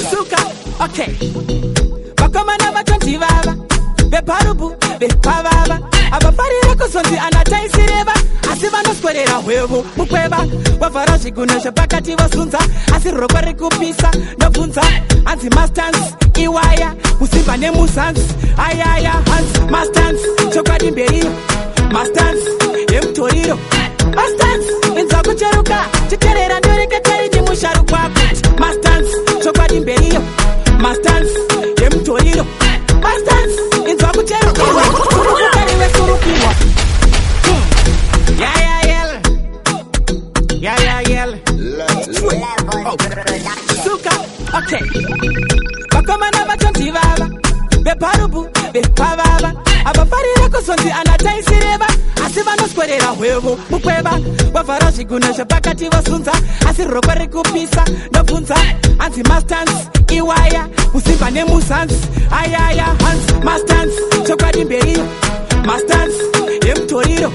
Suka, okay. Bakomana batonti baba, beparubu, bepavava. Abafarira kusonzi anataisireva, asivanoskorera hwevo mukweva. Wavara zvigunesha pakati vasunza, asirokwa rekupisa nobvunza. Anzi mastans, iwaya, usimba nemusansi. Ayaya, hans, mastans, chokwadi mberiyo. Mastans, emutoriro. Mastans, inza kucheruka, chiterera ndoreketeri ndimusharukwa. Mastans, chokwadi mberiyo. Mastans, emutoriro. Mastans, inza kucheruka, urukukariwe surukiwa. Suka, okay. Bakomana batonti baba, beparubu, bepavava. Abafarira kusonzi anataisireva, asivanoskorera hwevo mukweva. Wavara zvigunesha pakati vasunza, asirokwa rekupisa nobvunza. Anzi mastans, iwaya, usimba nemusansi. Ayaya, hans, mastans, chokwadi mberiyo. Mastans, emutoriro.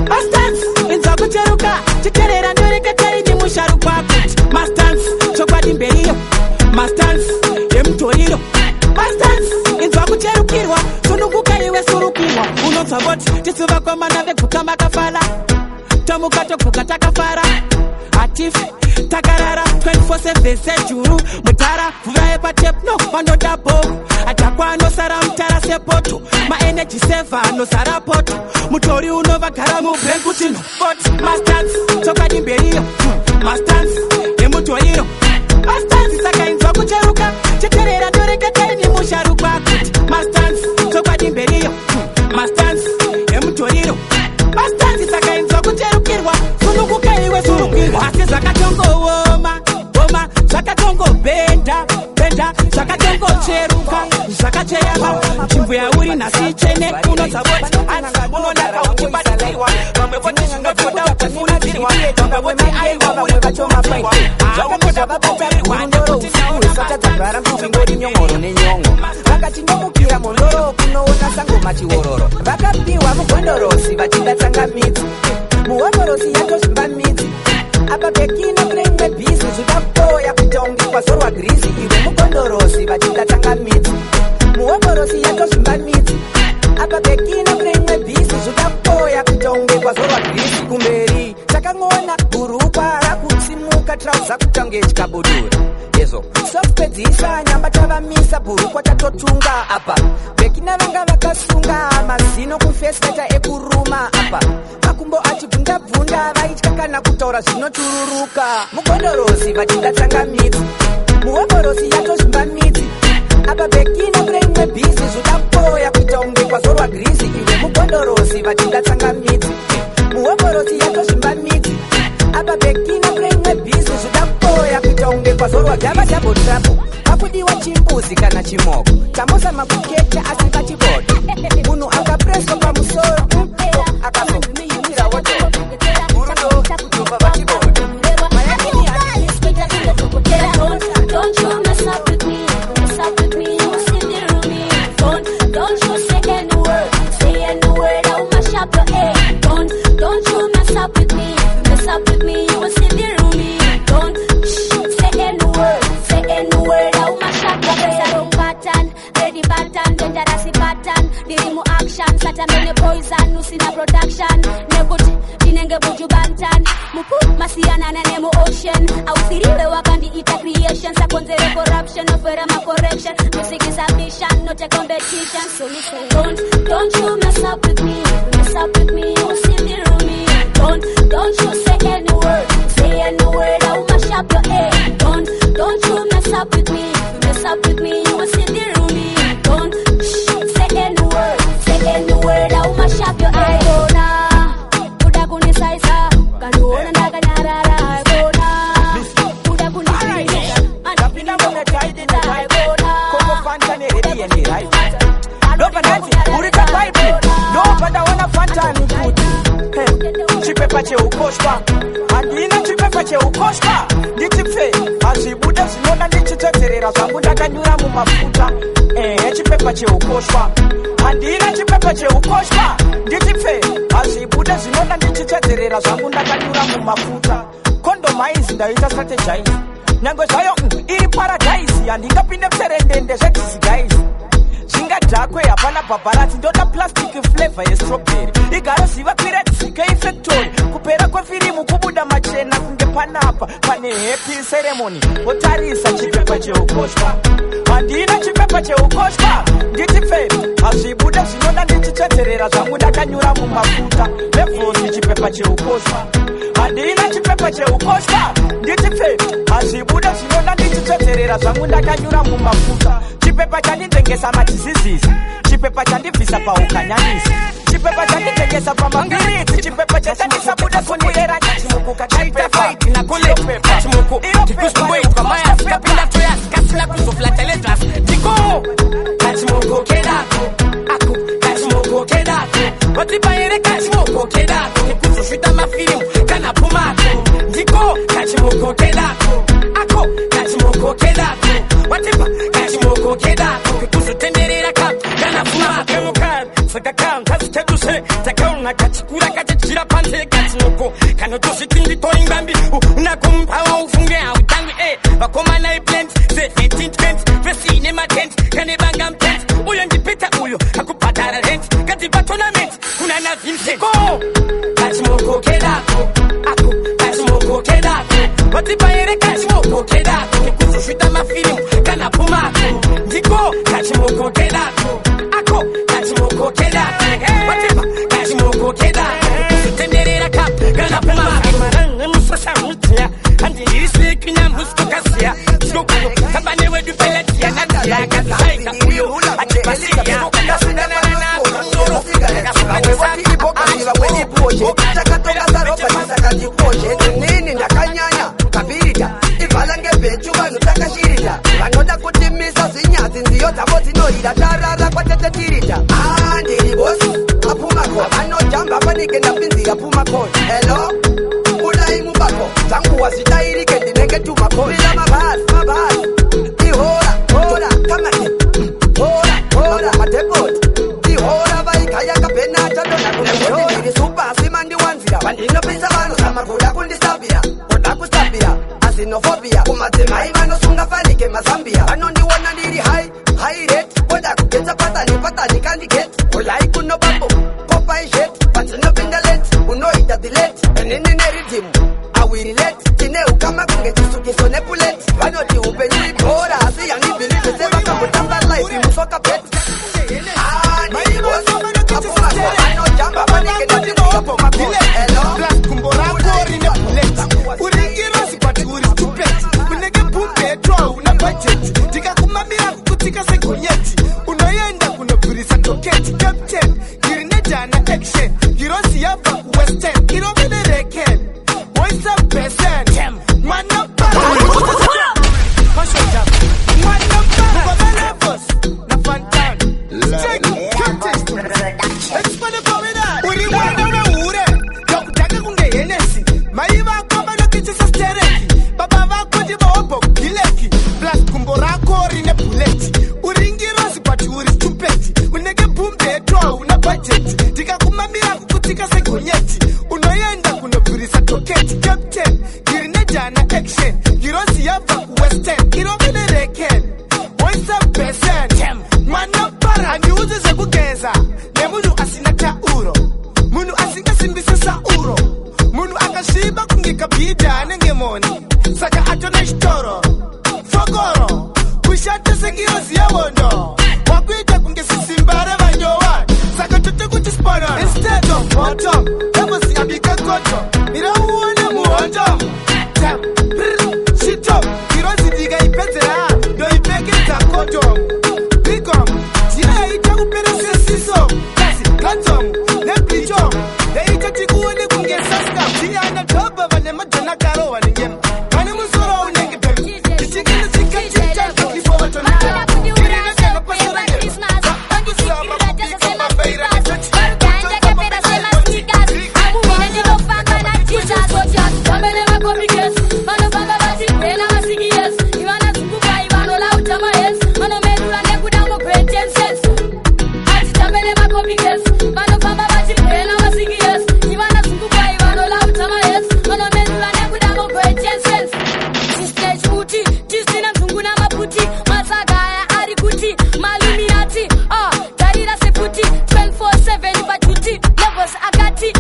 Mastans, inza kucheruka, chiterera ndoreketeri ndimusharukwa. Mastans, chokwadi mberiyo. Mastans, emutoriro. Mastans, inza kucherukirwa, sunukukariwe surukiwa. Unonzwa voti, tisu vakomana veguka makafala. Tomuka toguka takafara. Atifi, takarara, 24/7 sejuru. Mutara, vuraye patep, no, vanoda bogu. Atakwa anosara mutara sepoto. Ma energy saver anosara poto. Mutori unovagara mubhenguti no bot. Mastans, chokwadi mberiyo. Mastans, emutoriro. Mastans, saka inzwa kucheruka, chiterera ndoreketeri ndimusharukwa. Mastans, chokwadi mberiyo. Mastans, emutoriro. Mastans, saka inzwa kucherukirwa, sunukukaiwe surukirwa. Asi zvakatongooma, oma, zvakatongo benda, zvakatongo cheruka, zvakacheyama. Chimbuya uri nasi chene, unozavoti, unonaka uchibatirirwa. Vamwe voti zvinotoda ukufunidzirwa, vamwe voti aiwa uri vachomafairwa. Zvakapota vapotarirwa, ndoro usiku, satadzagara muvingori nyongoro nenyongo. Vakati ndomukira mondoro, kunoona sango machiwororo. Vakapiwa mugondorosi, vachida tsangamidzi. Muhondorosi yatozvimba midzi. Apa bekino kureimwe bhizi, zvikapoya kutongi kwazorwa grizi. Iwe mugondorosi, vachida tsangamidzi. Muhondorosi yatozvimba midzi. Apa bekino kureimwe bhizi, zvikapoya kutongi kwazorwa grizi. Kumberi, takangona burukwa rakutsimuka, trauza kutonge chikabudura. Yezo, sokupedzisa nyamba tavamisa, burukwa tatotunga apa. Bekina vanga vakasunga, mazino kufesita ekuruma apa. Makumbo achibvunda-bvunda, vaitya kana kutaura zvinotururuka. Mugondorosi vachida tsangamidzi. Muhondorosi yatozvimba midzi. Apa bekina kureimwe bhizi, zvodapoya kuita unge kwazorwa grizi. Iwe mugondorosi vachida tsangamidzi. Muhondorosi yatozvimba midzi. Apa bekina kureimwe bhizi, zvodapoya kuita unge kwazorwa gava double trouble. Hakudiwa chimbuzi kana chimoko, tamosa makuketa asi pachibodo. Munhu akapreso pamusoro, akazomira woto. Murudo kutopa pachibodo. Don't you mess up with me, you will see the roomie. Don't you say any word, I will mash up your head. Don't you mess up with me, you will see the roomie. Don't say any word, I will mash up your head. Wrong pattern, ready pattern, dangerous pattern. Dirimu action, sata mene poison, usina production. Nebuti, dinenge buju bantan. Mupu, masiana na nemo ocean. Ausiriwe wakandi ita creation. Sakonzere corruption, offer ma correction. Music is a mission, not a competition. So listen, don't you mess up with me, you will see the roomie. Don't you say any word, I will mash up your head. Don't you mess up with me, you will see the roomie. Don't say any word, I will mash up your head. Kuda kunisaisa, kanuona ndakanyarara. Kuda kunisaisa, kapina mwana taidi na taibona. Koko fanta ni ready and ni right. No panati, urika Bible. No panda wana fanta ni kuti. Chipepa che ukoshpa. Andina chipepa che ukoshpa. Nditife, azibuda zinona ndichitedzerera zvangu ndakanyura mumafuta. Chipepa che ukoshpa. Andina chipepa che ukoshpa. Nditife, azibuda azvibude zvinoda ndichitedzerera zvangu ndakanyura mumafuta kondomaizi ndaita strategize nyange zvayo iri paradise handingapinde mserendende zvedisguise zvingadhakwe hapana bhabharati ndoda plastic flavor yestrawberry igara ziva piredzike ifactory kupera kwefirimu kubuda machena kunge panapa pane happy ceremony wotarisa chipepa cheukoshwa handina chipepa cheukoshwa nditi fe hazvibude zvinoda ndichitedzerera zvangu ndakanyura mumafuta levhosi chipepa cheukoshwa handina chipepa cheukoshwa nditi fe hazvibude zvinoda ndichitedzerera zvangu ndakanyura mumafuta chipepa chanditengesa machizizisi chipepa chandibvisa paukanyanyisi chipepa chanditengesa pamabiriti chipepa chandisabуда kunirera chimukuka chipepa chimuku ndikusumbuika maya sikapinda toya sikasina kuzoflateletras ndiko kachimuku kedako aku kachimuku kedako watripaere kachimuku kedako nikuzosvita mafilimu kana pumako ndiko kachimuku kedako ako kachimuku kedako watipa kachimuku kedako kikuzotenderera kana pumako saka kankazi teduse takaona kachikura kachijira panze kachimuku kanotosvitindi toingambi unakompawa ufunge hautangi vakomana iplant se1820 vesine matent kane banga mtent uyo ndipita uyo akubhadhara rent katipatonament kuna navinseko kachimuku kedako aku kachimuku kedako watipaere kachimuku kedako kikuzosvita mafilimu kana pumako ndiko kachimuku kedako ako kachimuku kedako watipa kachimuku kedako kikuzotenderera kana pumako maranga musashamutia handirisvekina musikokasiya sikokuno kabane wedu pelatia nadia kazaika uyo atipasiya nini ndakanyanya kabirita ivala ngebechu vanhu takashirita vanoda kutimisa zvinyazi nziyo dzavo dzinohira tarara kwatetetirita ndiri bosi apumako vanojamba panike ndapinzira pumakoni helo budai mubako dzanguwa zvitairike ndinenge tumakoni mabhasi ihora kamane hora madhekoti ihora vaikaya kapenata ndonakundiri supasi mandiwanzira vandinopisa vanhu zamakuda kundisabira kuda kusabira asinofobia kumadzimai vanosunga fanike mazambia vanondiona ndiri high rate koda kugetsa patani kandigeti ulai kuno bambo kopaishet patsinopinda late unoita dilate enini neridhimu awirilet tine ukama kunge chisukiso nepuleti vanoti upenyu ibhora asi yangibhilivese vakambotamba life musoka peti ndikakumamira kukutika segonyeti unoenda kunobvurisa toketi captain girinejana action girozi yabva kuwestern irovenereken voisa besen mwana uri mwana unahure kakutanga kunge henesi mai vako vanokichisa stereki baba vako ndivaobho gileki plus kumbo rako rine buleti uringirozi kwati uri stupeti unenge bumbeto una bajeti ndikakumamira kukutika segonyeti unoenda kunobvurisa toketi captain girinejana action girozi yabva kuwestern irovenereken voisa besen mwana para handiudzi zvekugeza nemunhu asina tauro munhu asingasimbise sauro munhu akasviba kunge kabhidha anenge moni saka atona chitoro fokoro kushata segirozi yehondo wakuita kunge sisimba revanyowa saka tote kuti spona instead of bottom evosi abika koto mirauone muhondo shito girozi ndikaipedzera ndoipfekedza kotom bigom tiraita kuperesa siso kasi platom neblichom ndeita tikuone kunge saska tiana dhobha vane majona karo vanengema vane musoro unenge bem tichikene chikachita before vatonaa Christmas, 24/7 pachuti levels akati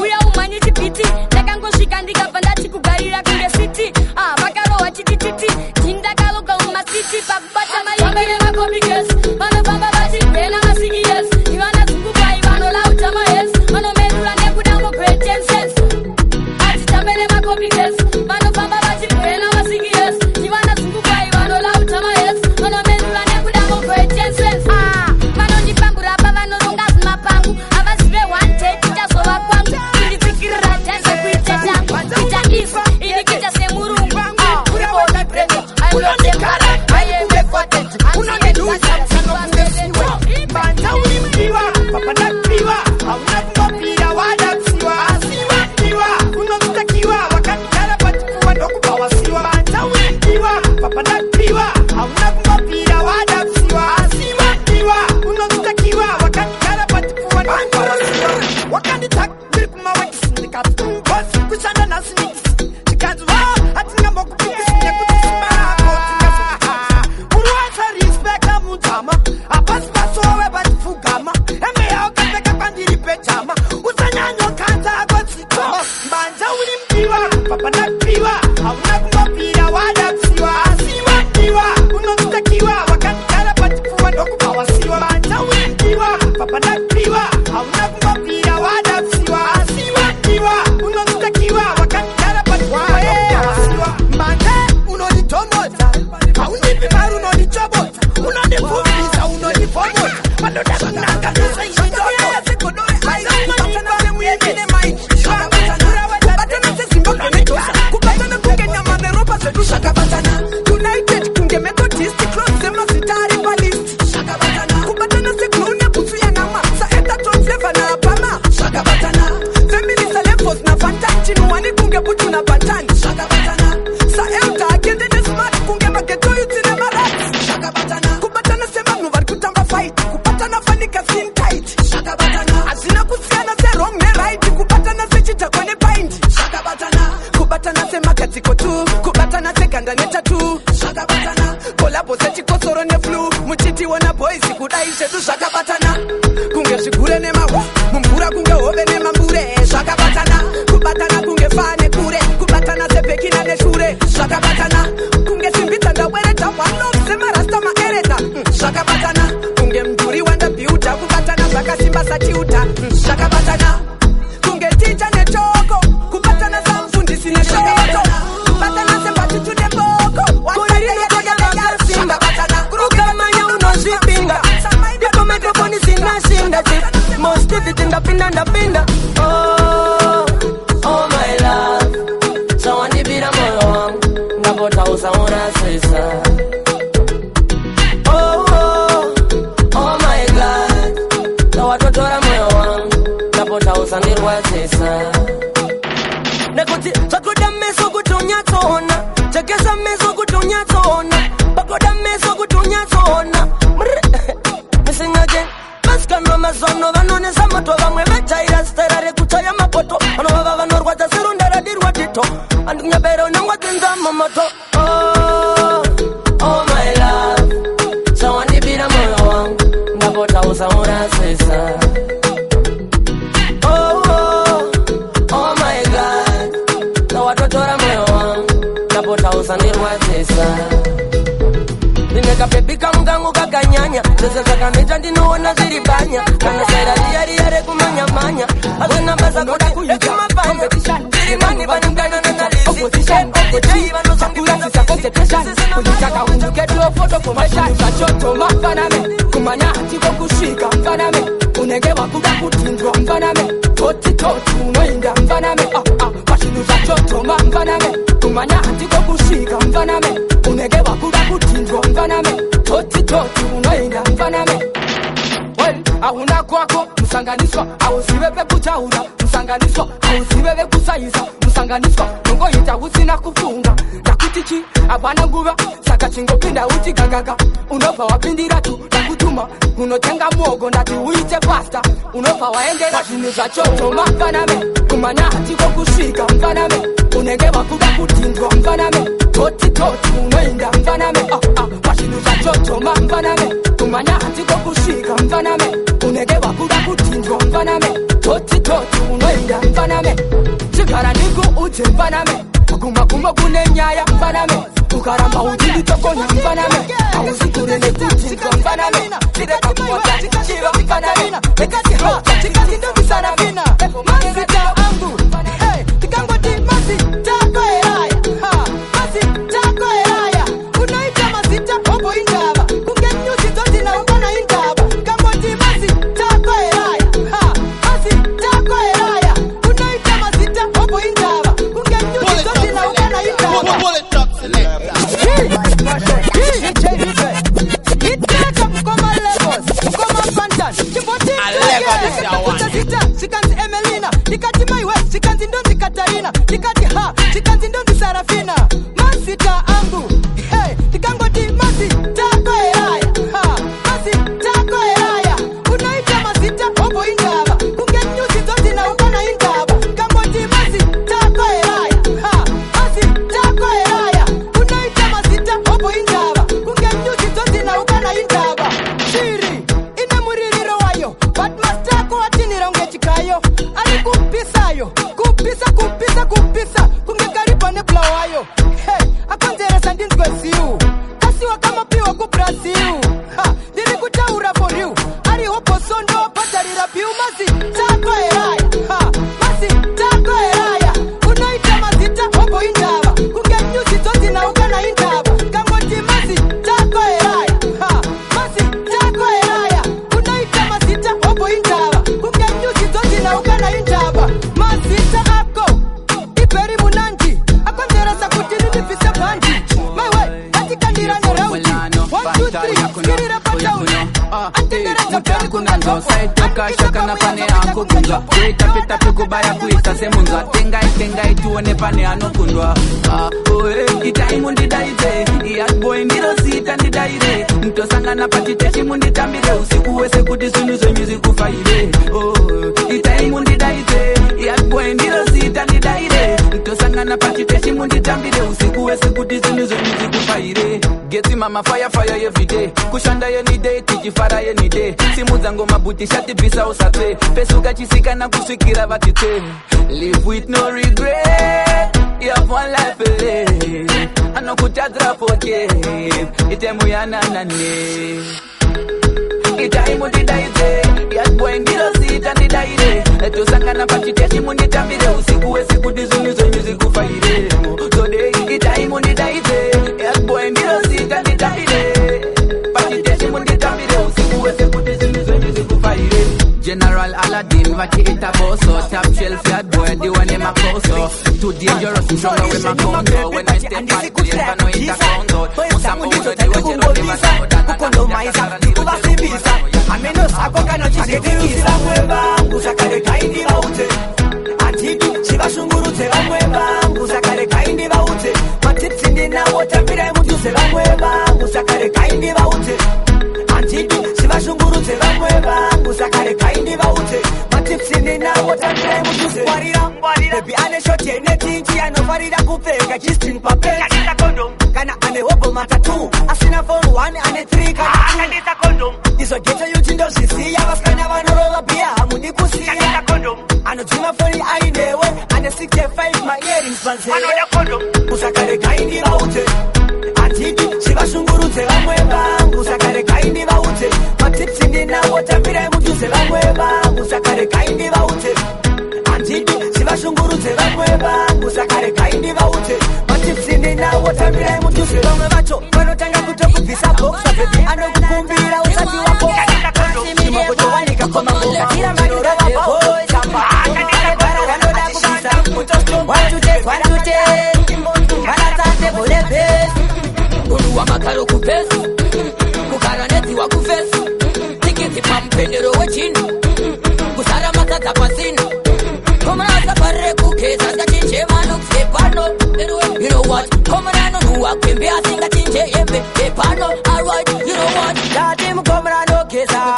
uya umanyiti piti ndakangosvika ndikabva kugarira kunge city vakarohwa chitititi tindakaloka mumasiti pakubata maivere makombiges vanofamba vachigwena masikies ivana zungukwai vanolauta mahes vanomedura nekuda mogretenses atitambere makombiges vanofamba vachigwena masikies ivana zungukwai vanolauta mahes vanomedura nekuda mogretenses vanondipambura pavanoronga zimapangu avazive one day tichazova kwangu inditsikirira tenze kuite changu ita isu inikita semurungu unova wapindira tu nakutuma unotenga mwogo ndati uite pasta unova waendera zvinhu zvachoto mafaname kumanya hatiko kusvika mfaname unenge wakuda kutindwa mfaname toti unoinda mfaname pashinu chachotoma mfaname kumanya hatiko kushika mfaname unenge wakuda kutindwa mfaname toti unoinda mfaname chigara niku uje mfaname kuma kune nyaya mfaname ukaramba ujili tokonya mfaname ausikure nekutindwa mfaname chireka kuwata chiva mfaname nekati hota chikazi ndo visana vina masita angu tikangoti masita kwa eraya masita kwa eraya unaita masita obo indaba kungenyusi zote na ukana indaba kangoti masita kwa eraya masita kwa eraya unaita masita obo indaba kungenyusi zote na ukana indaba Sikanzi Emelina, nikati Maiwe, sikanzi Ndonzi Katarina, nikati sikanzi Ndonzi Sarafina, masita angu, tikangoti masita kwa eraya, masita kwa eraya, unaita masita obo indaba, kungenyusi zote na ukana indaba, kangoti masita kwa eraya, masita kwa eraya, unaita masita obo indaba, kungenyusi zote na ukana indaba, shiri, ine muririro wayo, but master kwa atinironge chikayo, ali kupisayo, kupisa, kungekaripa ne blawayo, akonzera sandinzwe siu, kasiwa kama piwa kubrasiu, diri kutaura for you, ali hopo sondo, patarira piu, masi, tako eraya, masi, tako eraya, unaita masita, hopo indaba, kungenyusi zote na ukana indaba, kangoti masi, tako eraya, masi, tako eraya, unaita masita, hopo indaba, kungenyusi zote na ukana indaba, masita ako, iperi munanti, akonzera sakutini nifisa bandi, maiwe, atikandira nerauti, 1, 2, 3, kirira patauni, antendera taperi kunanzo, toka shaka na pane anko kunzwa kuita pita tukubaya kuita semunzwa tengai tuone pane anokundwa itaimu ndidaite iyat boy ndiro sita ndidaire ntosangana patiteshi munditambire usiku wese kuti zinu zenyu zikufaire itaimu ndidaite iyat boy ndiro sita ndidaire ntosangana patiteshi munditambire usiku wese kuti zinu zenyu zikufaire geti mama fire every day kushanda any day tichifara any day simu zangu mabuti shati bisa usatwe pesuka chisika na kuswikira vatite live with no regret you have one life to live anokutadra poke itemu ya nanane itaimu ndidaite yatboy ndiro sita ndidaire etosangana pachiteshi munditambire usiku wese kuti zinu zenyu zikufaire today itaimu ndidaite yatboy ndiro sita ndidaire pachiteshi munditambire usiku wese kuti zinu zenyu zikufaire General Aladdin, vachiita boso top shelf yard boy, the one in my coso too dangerous, stronger with my condo when I step back, please, I know it's a condo musamundo, the watch it on the matter kukondomaiza, kubasibisa ameno sako kano chisetikisa mweba, usakare kaindi baute antibi, chibashungurute bamweba, usakare kaindi baute matipsi ndina wotambira mutuse bamweba, usakare kaindi baute antibi, chibashungurute bamweba, usakare kaindi baute matipsi ndina wotambira mutuse warira, baby ane shoti ene tinti anofarida kupeka chistin papel kana ane hobo matatu asina phone 1 ane 3 kana condom iso geto yuti ndo sisi abaskana vanorola pia hamuni kusia anojuma phone ainewe ane 65 my earrings panse anoda condom usakare kaindi baute antibi chivashungurute vamweba usakare kaindi baute matipsi ndina wotambira mutuse vamweba usakare kaindi baute antibi chivashungurute vamweba usakare kaindi baute matipsi ndina wotambira mutuse vamwe vacho vanotanga kutokubvisa boxa baby anokukumbira usati wako chimokotowanika komangoma chinorova boy samba vanoda kubvisa watute vanatate bolebesi uluwa makaro kupesi kukaranetiwa kufesi tikiti pampendero wechini kusara makadza pasina komanasa parire kukesa ngachinjemano sepano you know what komanano nuwakwembe asingachinje yembe epano alright you know what dati mukomanano kesa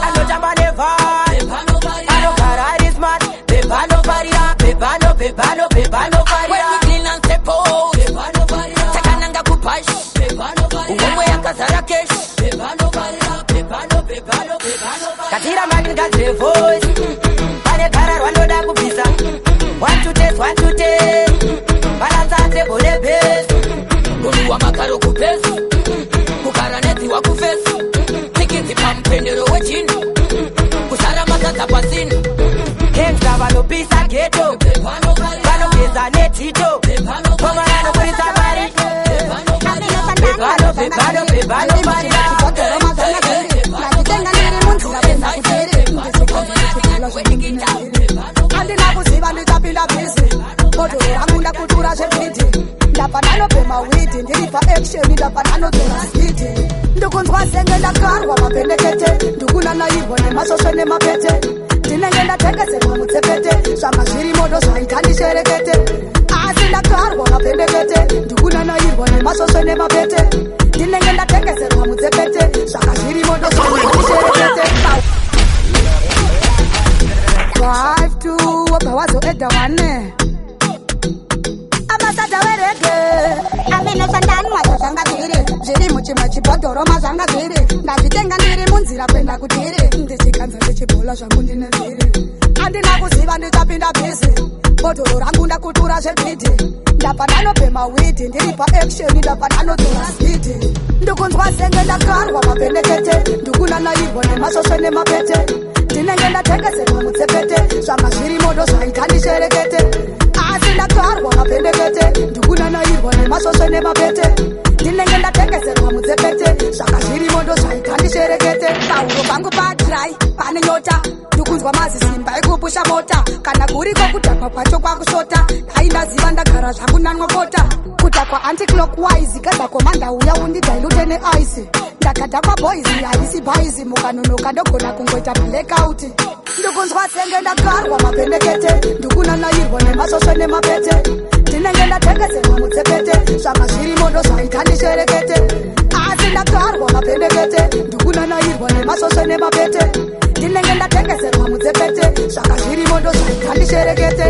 anotamba nevai anogara ari smart pepano parira pepano the voice. Pane kara rwanoda kubvisa. 1 to 10, 1 to 10. Balanzate bole best. Munhu wamakaro kupesi. Kugara nedziwa kufesi. Tikiti pampendero wechini. Kusara masadza pasini. Gangsta vanopisa ghetto. Vanogeza netito. Komarano kuisa mari. Bebano mari. Andina kuziva nditapinda bhizi. Moto rangu ndakutura zvebhidhi. Ndapanano pema witi. Ndiripa action ndapanano tora spiti. Ndukunzwa senge ndakarwa mapendekete. Ndukunanairwa nemasoswe nemapete. Ndinenge ndatengeserwa mutsepete. Zvanga zviri moto zvaita ndisherekete. Asi ndakarwa mapendekete. Ndukunanairwa nemasoswe nemapete. Ndinenge ndatengeserwa mutsepete. Zvanga zviri moto zvaita ndisherekete. 5 to wabawazo edda wane. Amasada werege. Amene sandanwa zvanga zviri. Zviri muchimwe chibhodhoro mazvanga zviri. Ndazvitenga ndiri munzira kwenda kutiri. Ndichikanza ndichibola zvangu ndine zviri. Andina kuziva ndichapinda bhizi. Bhodhoro rangu ndakutura zvebhidhi. Ndapanano pema witi. Ndiripa action ndapanano tora spiti. Ndukunzwa senge ndakarwa mapendekete. Ndukunanairwa nemasoswe nemapete. Ndinenge ndatengeserwa mutsepete. Zvanga zviri moto zvaita ndisherekete. Asi ndakarwa mapendekete. Ndukunanairwa nemasoswe nemapete. Ndinenge ndatengeserwa mutsepete. Zvanga zviri moto zvaita ndisherekete. Pauro pangu padry pane nyota. Ndukunzwa mazisimba ekupusha mota. Kana kuriko kudhakwa kwacho kwakusota. Ndaindaziva ndagara zvangu nan'okota. Kudhakwa anti-clockwise. Kadhakwa mandauya undidilute neice. Ndakadhakwa boys haisi baizi. Mukanonoka ndogona kungoita blackout. Ndukunzwa senge ndakarwa mapendekete. Ndukunanairwa nemasoswe nemapete. Ndinenge ndatengeserwa mutsepete. Zvanga zviri moto zvaita ndisherekete. Asi ndakarwa mapendekete. Ndukunanairwa nemasoswe nemapete. Ndinenge ndatengeserwa mutsepete. Zvanga zviri moto zvaita ndisherekete.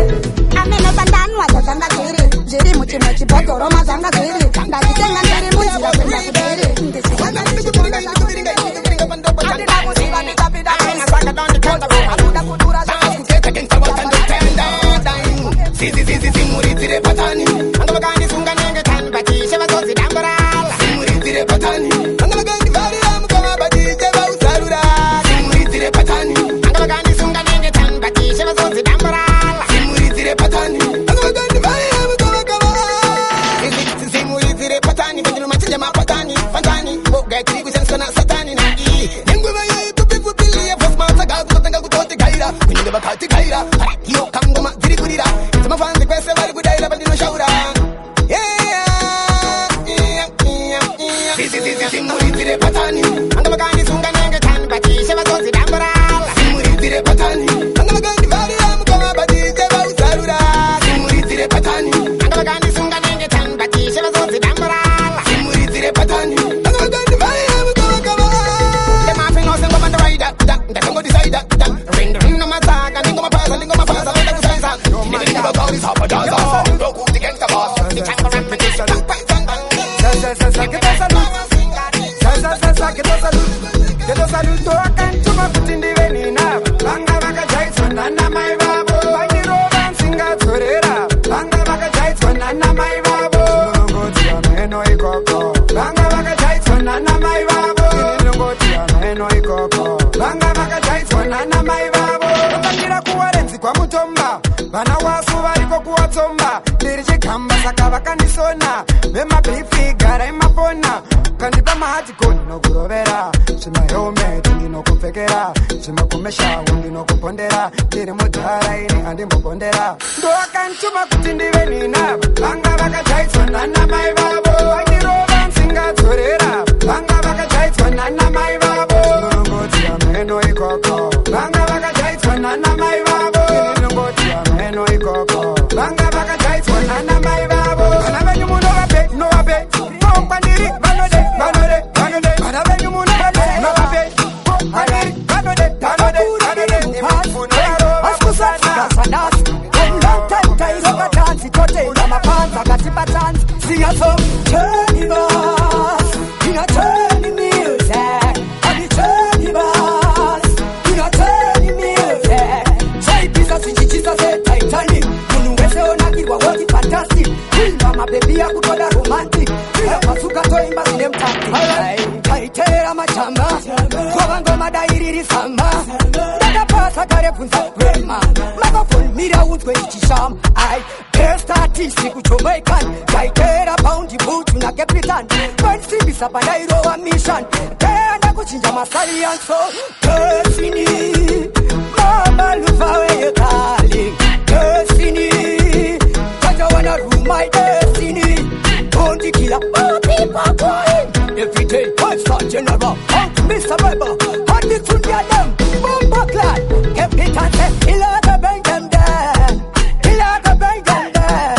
Amene sandanwa zvanga zviri. Zviri muchimwe chibhodhoro mazvanga zviri. Ndazvitenga ndiri munzira kwenda kutiri. Ndichikanza ndichibola zvangu ndine zviri. Andina kuziva nditapinda bhizi. Akunda kutura zvanga Simurizire patani. Angabagani sunga nenge tani batishe bazozi dambarala. Simurizire patani. Angabagani varia mukama batishe bausarura. Simurizire patani. Angabagani sunga nenge tani batishe bazozi dambarala. Simurizire patani. Angabagani varia mukama kama. Simurizire patani. Bandino machinja mapatani. Fantani. Boga tiri kusensa na satani na i. Nenguma ya itupi fupili ya fosma saga kutotenga kutote gaira. Kunyenge bakati gaira. Hiyo kangoma ziri kudira. Mafanzi kwese bali kudaira bandino shaura. Simurizire patani. Angabagani sunga nenge tani batishe bazozi dambarala. Simurizire patani. Angabagani varia mukama batishe bausarura. Simurizire patani. Angabagani sunga nenge tani batishe bazozi dambarala. Simurizire patani. Angabagani varia mukama kama. The mapping house and go on the rider. That don't go decide. Ring the ring no masaga. Ningo mapasa, ningo mapasa. Ningo mapasa. Is up a dance off. Don't go to gangsta boss. The tank of rampant. Que te saludo a canto ma putindi venina. Banga baka jaits banana my babo. Bani roban singa torera. Banga baka jaits banana my babo. Nungo tia meno ikoko. Banga baka jaits banana my babo. Nungo tia meno ikoko. Banga baka jaits banana my babo. Utangira kuwarenzi kwa mutomba. Bana wasu variko kuwatomba. Ndiri chikamba saka vakandisona. Vema bifi gara imapona. Kandipa mahati koni nokurovera. Shima helmet ndinokupfekera. Shima kumesha ndinokupondera. Ndiri mudhara ini handimbopondera. Ndo akantuma kuti ndive nina. Vanga vakajaitswa nana mai vavo. Vandirova nsingatorera. Vanga vakajaitswa nana mai vavo. Nongoti ameno ikoko. Vanga vakajaitswa nana mai vavo. Nongoti ameno ikoko. Vanga vakajaitswa nana mai vavo. Kana venyu muno vape, no vape. Pandiri, vanode, vanode, vanode. Kana venyu muno vape, no vape. Pandiri, vanode, vanode, vanode. Askusana, sanas. Tenta isoka tansi, kote ina mapanza katipa tansi. Sing a song, turn it us. You know, turn the music. And you turn it us. You know, turn the music. mabebi ya kutoda romantic masuka toimba zine mtaki taitera machamba kwa ngoma dairiri samba dada pasa kare punza kwema magafon mira utwe chisham ai best artist kuchomaikan taitera bounty boot na capitan fancy bisapa nairo wa mission tenda kuchinja masali yanso destiny mama lufawe ye darling destiny I wanna rule my destiny. Don't you kill all people boy. Every day, I'm such general. I'm Mr. Rebel. I'm the Tundia them. Bomba clad. Captain says, Hila the bang them there. Hila the bang them there.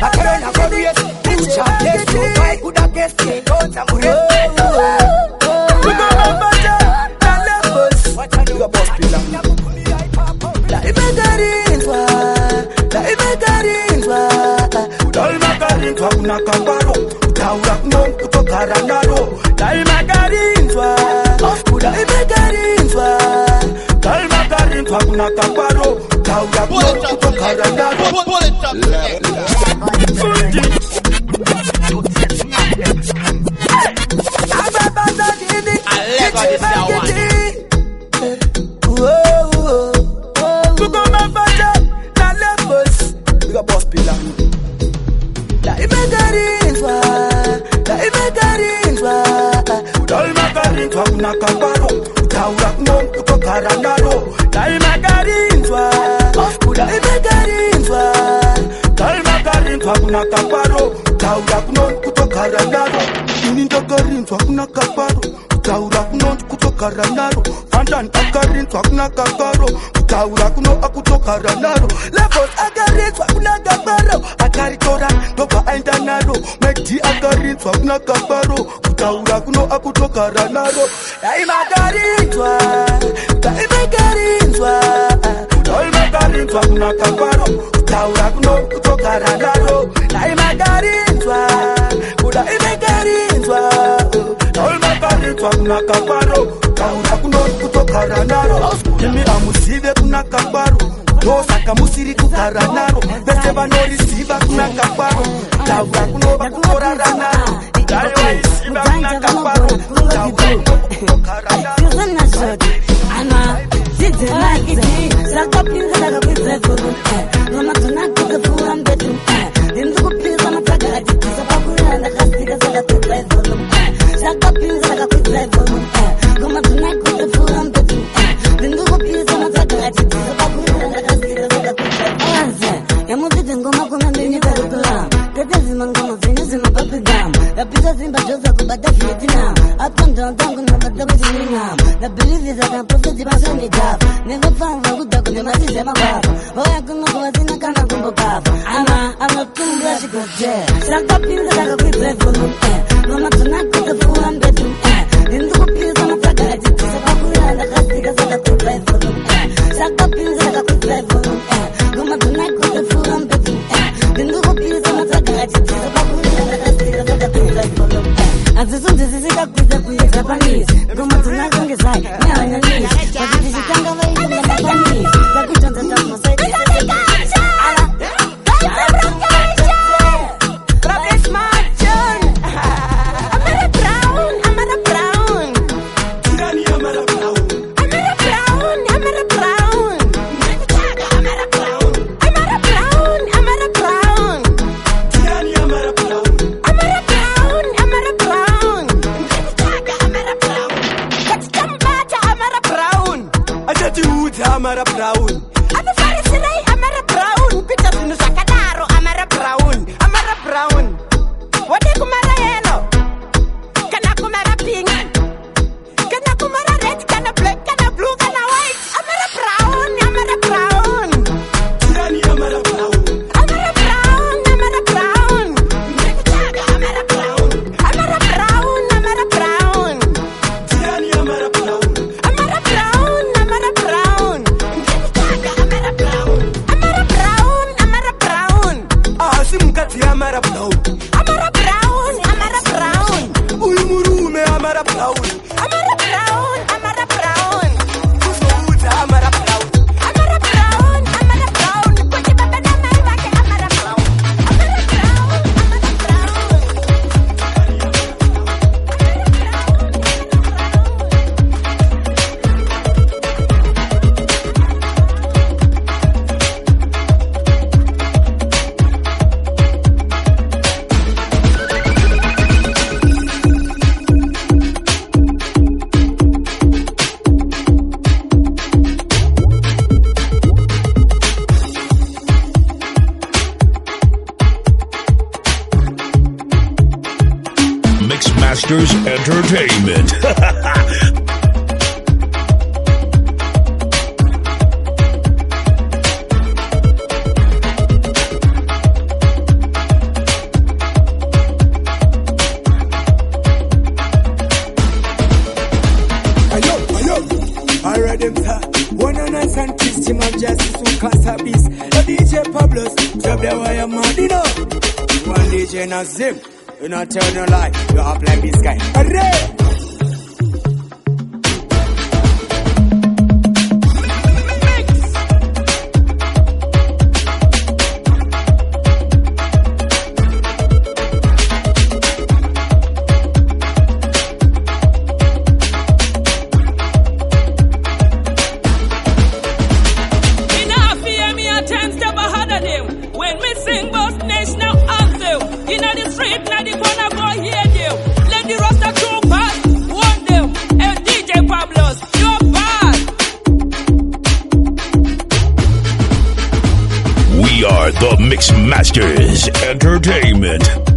I can't afford yes. This chap, yes, so I could have guessed it. Don't I'm ready. We go over there. The levels. What I do, the boss pillar. La imagarinzwa. La imagarinzwa. Dalmagarinzwa una kaparo utaura kuno kutokara naro Dalmagarinzwa Kuda imagarinzwa Dalmagarinzwa una kaparo utaura kuno kutokara naro Boss pillar. La imagarinzwa Dalmagarinzwa una kaparo utaura kuno kutokara naro Dalmagarinzwa Kuda imagarinzwa Dalmagarinzwa una kaparo utaura kuno kutokara naro Inindagarinzwa una kaparo utaura kuno kutokara naro Fantan agarinzwa una kaparo utaura kuno akutokara naro Levels agarinzwa una kaparo akaritora ndoba aenda naro Mekti agarinzwa una kaparo utaura kuno akutokara naro Imagarinzwa Imagarinzwa Imagarinzwa una kaparo utaura kuno kutokara naro Imagarinzwa Imagarinzwa Imagarinzwa una kaparo utaura kuno kutokara naro Imi amusive kuna kaparo Dosaka musiri kukara naro Bese banori siva kuna kaparo Taura kuno bakukora naro Daiwa isiva kuna kaparo Taura kuno kutokara naro Yuzana shoti Ama Zidze lakiti Saka pinza daga pinza kuru Loma tunaka kufura mbetu Dindu kupinza mataka atiti Sapakura na kastika saka tutra izolu Saka pinza daga pinza izolu Loma tunaka kufura mbetu Dindu kupinza mataka atiti Sapakura na kastika saka tutra Awanze Yamuzite ngoma kuna mbini karukula Tete zima ngoma zine zima papigam Yapisa zimba joza kubata Vietnam Up and down tangu na bata kuzinam Na believe is I can profit if I send it up Never found a good dog in my system above Oya kuno kwa zina kana kumbo kafu I'm not too much to go there Saka pinza daga pizza vunu Mama tunaka kufura mbetu Dindu kupinza mataka atiti Sapakura na kastika saka tutra vunu Saka pinza daga pizza vunu Mama tunaka kufura mbetu Dindu kupinza mataka atiti Sapakura na kastika saka tutra vunu Azizunzi zizika kuja kuja Japanese Goma tunazongezai Nyanya nish Waziti zitanga wa inga Japanese Zakuchonza tamu saidi Professor Martin. Amara Brown. Amara Brown. Tirani Amara Brown. Amara Brown. Amara Brown. Amara Brown. Amara Brown. Amara Brown. Tirani Amara Brown. Amara Brown. Amara Brown. Amara Brown. Katambata Amara Brown. Ajati Uta Amara Brown. Ame Farisirai Amara Brown. Peter Sinusakadaro Amara Brown. Amara Brown. Wade kumara yellow. Kana kumara pink. Kana kumara red. Kana black. Kana blue. Kana white. Amara Brown. Amara Brown. Tirani Amara Brown. Amara Brown. Amara Brown. Amara Brown. Amara Brown. Amara Brown. Tirani Amara Brown. Amara Brown. Amara Brown. Amara Brown. Amara Brown. Amara Brown. Simukati Amara Brown. Amara Brown. Amara Brown. Uyumurume Amara Brown. Amara Brown. Amara Brown. Uta Amara Brown. Amara Brown. Amara Brown. Kuti baba na mai wake Amara Brown. Amara Brown. Amara Masters Entertainment. System of justice who cast a beast. The DJ Pablos, drop the wire mad, you know. One DJ Nazim, you not tell no lie, you up like this guy. Hooray! We are the Mix Masters Entertainment.